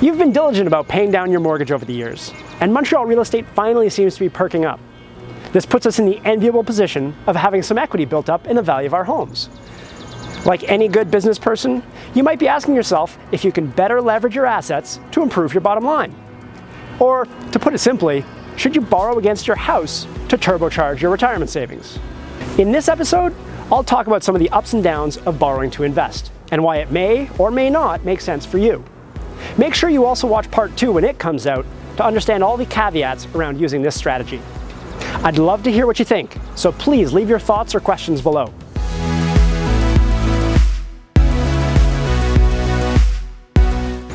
You've been diligent about paying down your mortgage over the years, and Montreal real estate finally seems to be perking up. This puts us in the enviable position of having some equity built up in the value of our homes. Like any good business person, you might be asking yourself if you can better leverage your assets to improve your bottom line. Or, to put it simply, should you borrow against your house to turbocharge your retirement savings? In this episode, I'll talk about some of the ups and downs of borrowing to invest, and why it may or may not make sense for you. Make sure you also watch part 2 when it comes out to understand all the caveats around using this strategy. I'd love to hear what you think, so please leave your thoughts or questions below.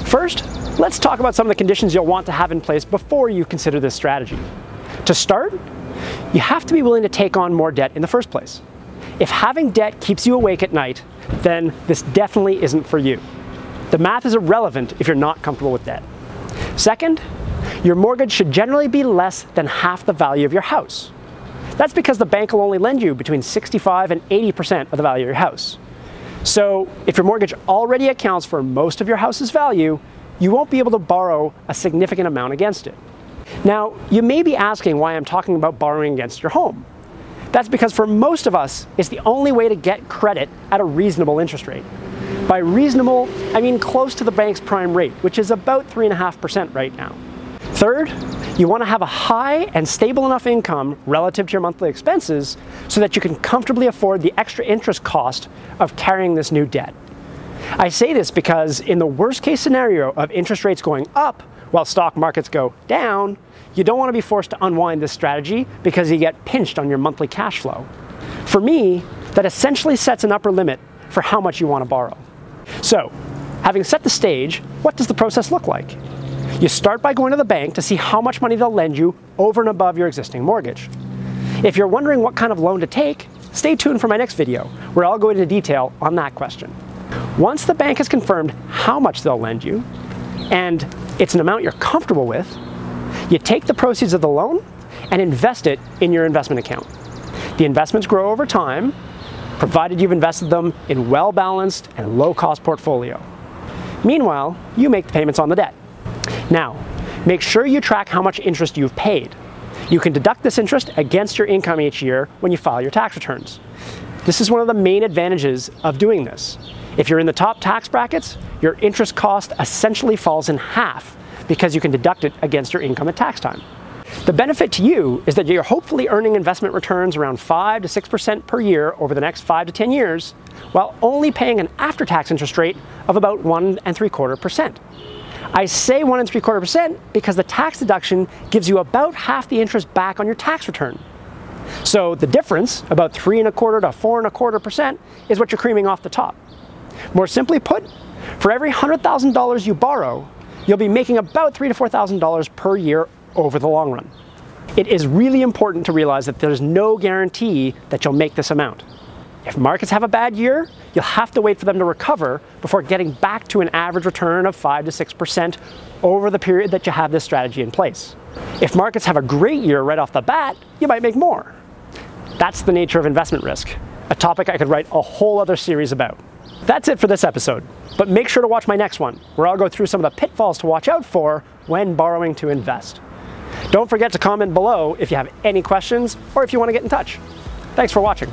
First, let's talk about some of the conditions you'll want to have in place before you consider this strategy. To start, you have to be willing to take on more debt in the first place. If having debt keeps you awake at night, then this definitely isn't for you. The math is irrelevant if you're not comfortable with debt. Second, your mortgage should generally be less than half the value of your house. That's because the bank will only lend you between 65% and 80% of the value of your house. So if your mortgage already accounts for most of your house's value, you won't be able to borrow a significant amount against it. Now, you may be asking why I'm talking about borrowing against your home. That's because for most of us, it's the only way to get credit at a reasonable interest rate. By reasonable, I mean close to the bank's prime rate, which is about 3.5% right now. Third, you want to have a high and stable enough income relative to your monthly expenses so that you can comfortably afford the extra interest cost of carrying this new debt. I say this because in the worst case scenario of interest rates going up while stock markets go down, you don't want to be forced to unwind this strategy because you get pinched on your monthly cash flow. For me, that essentially sets an upper limit for how much you want to borrow. So, having set the stage, what does the process look like? You start by going to the bank to see how much money they'll lend you over and above your existing mortgage. If you're wondering what kind of loan to take, stay tuned for my next video, where I'll go into detail on that question. Once the bank has confirmed how much they'll lend you, and it's an amount you're comfortable with, you take the proceeds of the loan and invest it in your investment account. The investments grow over time, provided you've invested them in well-balanced and low-cost portfolio. Meanwhile, you make the payments on the debt. Now, make sure you track how much interest you've paid. You can deduct this interest against your income each year when you file your tax returns. This is one of the main advantages of doing this. If you're in the top tax brackets, your interest cost essentially falls in half because you can deduct it against your income at tax time. The benefit to you is that you're hopefully earning investment returns around 5 to 6% per year over the next 5 to 10 years, while only paying an after-tax interest rate of about 1.75%. I say 1.75% because the tax deduction gives you about half the interest back on your tax return. So the difference, about 3.25% to 4.25%, is what you're creaming off the top. More simply put, for every $100,000 you borrow, you'll be making about $3,000 to $4,000 per year over the long run. It is really important to realize that there's no guarantee that you'll make this amount. If markets have a bad year, you'll have to wait for them to recover before getting back to an average return of 5 to 6% over the period that you have this strategy in place. If markets have a great year right off the bat, you might make more. That's the nature of investment risk, a topic I could write a whole other series about. That's it for this episode, but make sure to watch my next one, where I'll go through some of the pitfalls to watch out for when borrowing to invest. Don't forget to comment below if you have any questions or if you want to get in touch. Thanks for watching.